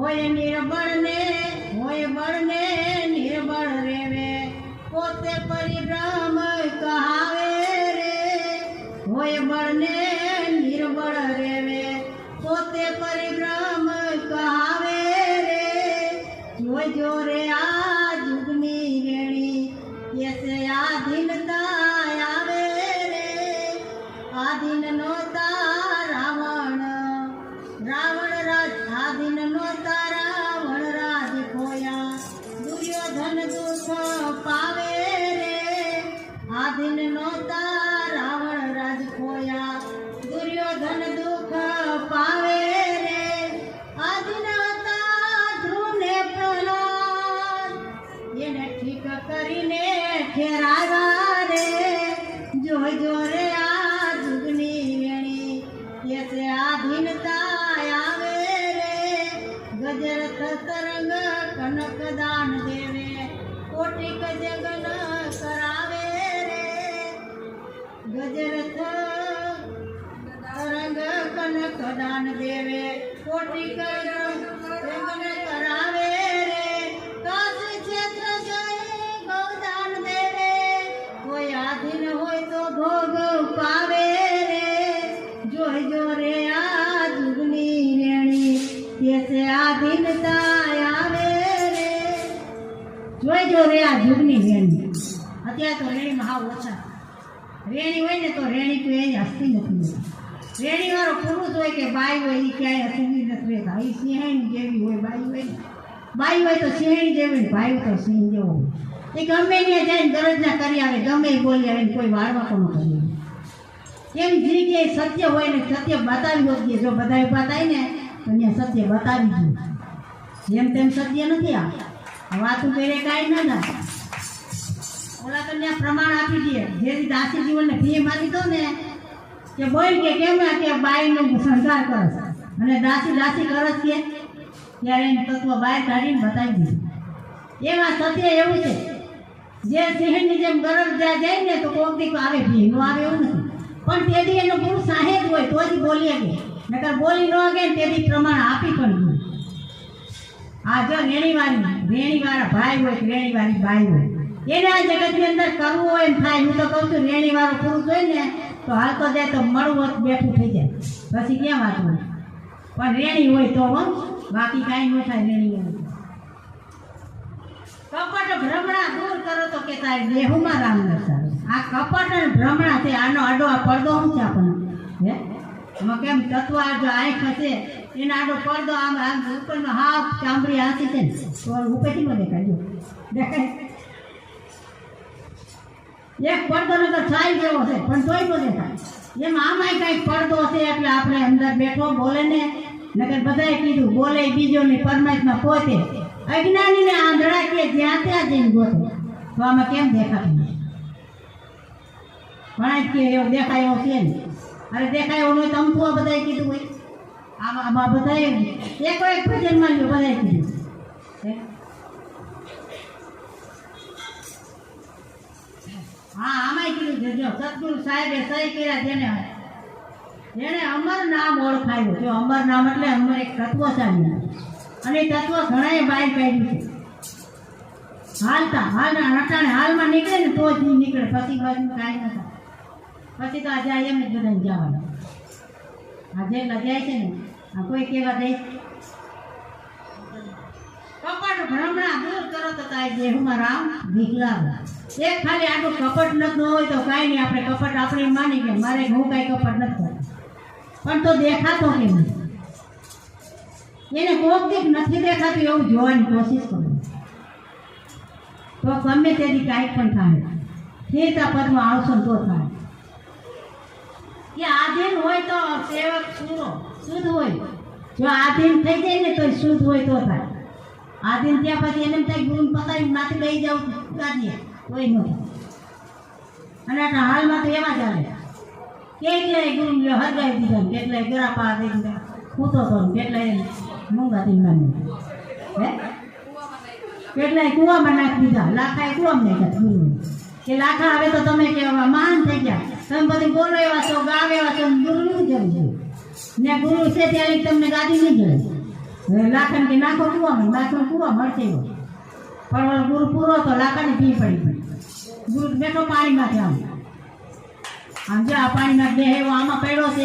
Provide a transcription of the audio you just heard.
હોય બળને નિર્બળ રેવે પોતે પરિભ્રમ કહાવે રે હોય બળને નિર્બળ રેવે પોતે પરિભ્રમ કહાવે રે જોજો રે આ જુગની રેણી કેસે આધીનતા આવે રે આધીન નોતા રાવણ રાજ આધીન નોતા રાવણ રાજ ખોયા દુર્યોધન દુઃખ પાવે રે આધીન નોતા રાવણ રાજ ખોયા દુર્યોધન દુઃખ પાવે રે આધીન હતા ધ્રુવને પ્રહલાદ એને ઠીક કરીને ઠેરાવા રે જોજો રે આ જુગની વેણી કેસે આધીનતા આવે રે ગજરથ તરંગ કનક દાન દેવે કોટિક જગન કરાવે રે ગજરથ તરંગ કનક દાન દેવે કોટિક જગન કરાવે રે કાશી ક્ષેત્ર જય ગૌદાન દેવે કોઈ આધીન હોય તો ભોગ પાવે રે જોઈજો રે આ જુગની રેણી કેસે આધીનતા આવે રે જોઈજો રે આ જુગની રેણી અત્યારે તો રેણી મહા ઓછા રેણી હોય ને તો રેણી કોઈ એની હસતી નથી રેણી વાળો પુરુષ હોય કે બાઈ હોય એ ક્યાંય હસતી નથી રહેતા એ સિંહણી જેવી હોય બાઈ હોય તો સિંહણી જેવી ને ભાઈ તો સિંહ જેવો હોય એ ગમે ને જઈને ગરજના કરી આવે ગમે એ બોલી આવે કોઈ વાળવા પણ કરી એમ જગ્યાએ સત્ય હોય ને સત્ય બતાવી દઈએ જો બધા ઉભા થાય ને તો ત્યાં સત્ય બતાવી દઉં જેમ તેમ સત્ય નથી આ વાતું કરે કાંઈ ના ઓલા કન્યા પ્રમાણ આપી દે જેથી દાસી જીવનને ભી મારી દો ને કે બોલ કે કેમ કે બાઈનો શણગાર કરે અને દાસી કરસ કે ત્યારે એનું તત્વ બહાર કાઢીને બતાવી દીધું એમાં સત્ય એવું છે જે સિંહણની જેમ ગરજ જાય ને તો કોક દીક આવે ભી નો આવે એવું નથી પણ તેથી એનો ગુરુ સાહેબ હોય તો જ બોલી શકે નકર બોલી ન શકે ને તેથી પ્રમાણ આપી પણ દઉં આ જો રેણીવાળા ભાઈ હોય રેણીવાળી બાઈ હોય એને આ જગતની અંદર કરવું હોય ને થાય હું તો કહું છું રેણીવાળો પુરુષ હોય ને તો હાલતો જાય તો મળવું બેઠું થઈ જાય પછી ક્યાં વાત હોય પણ રેણી હોય તો બાકી કાંઈ ન થાય રેણી હોય કપટ ભ્રમણા દૂર કરો તો કે તારે દેહુમાં રામ દર્શાવે આ કપટ અને ભ્રમણા છે આનો આડો આ પડદો શું છે આપણને હે એમાં કેમ તત્વ જો આંખ હશે એના આડો પડદો આમ ઉપરનો હાફ ચામડી હાથી છે ને તો ઉપરથી ન દેખાય એક પડદો ને તો છાઈ જેવો છે પણ તોય ન દેખાય એમ આમાંય કાંઈક પડદો છે એટલે આપણે અંદર બેઠો બોલે ને નકર બધાએ કીધું બોલે બીજો ની પરમાત્મા પોતે અજ્ઞાનીને આંધળા કે જ્યાં ત્યાં જઈને ગોતે તો આમાં કેમ દેખાતું ઘણા કે એવો દેખાય એવો છે ને અરે દેખાય એવો હોય તો અમથું આ બધાએ કીધું હોય આમાં બધાએ એક ભજનમાં લ્યો બધાએ કીધું હા આમાંય કીધું છે જો સદગુરુ સાહેબે સહી કર્યા જેને અમર નામ ઓળખાયું જો અમર નામ એટલે અમર એક તત્વ છે અને તત્વ ઘણાએ બહાર કાઢ્યું છે હાલમાં નીકળે ને તો જ નીકળે પછી બાજુ કાંઈ ન થાય પછી તો આ જાય એમ જ બધાને જવાનું આ જેટલા જાય છે ને આ કોઈ કેવા જાય કપટ ભ્રમણા દૂર કરો તો તાય દેહમાં રામ દીકલા એક ખાલી આટલું કપટ ન હોય તો કાંઈ નહીં આપણે કપટ આપણે માની કે મારે હું કાંઈ કપટ નથી પણ તો દેખાતો કેમ એને કોક દીક નથી દેખાતું એવું જોવાની કોશિશ કરો તો ગમે તેથી કાંઈ પણ થાય સ્થિરતા પદમાં આવશો તો થાય કે આધીન હોય તો સેવક શુદ્ધ હોય જો આધીન થઈ જાય ને તો શુદ્ધ હોય તો થાય આધીન ત્યાં પછી એને થાય ગુરુ પતાવી માથે લઈ જાવ ગાડીએ કોઈ ન થાય અને આટલા હાલમાં તો એવા ચાલે કેટલાય ગુરુ હરગાઈ દીધા કેટલાય ગરાપા દઈને ખૂતો હતો કેટલાય મૂંગા દીધા હે કેટલાય કૂવામાં નાખી દીધા લાખાએ કૂવામાં નાખ્યા ગુરુ કે લાખા હવે તો તમે કેવા મહાન થઈ ગયા તમે બધી બોલો એવા છો ગાવ એવા છો ગુરુનું જરૂર છે ને ગુરુ છે ત્યારે તમને ગાદી નહીં જડે લાખણ કે નાખો કૂવામાં નાખો કૂવા મળશે પણ ઓલો ગુરુ પૂરો તો લાકડને પી પડી ગુરુ બેઠો પાણીમાંથી આમ જે આ પાણીમાં બે એવો આમાં પડ્યો છે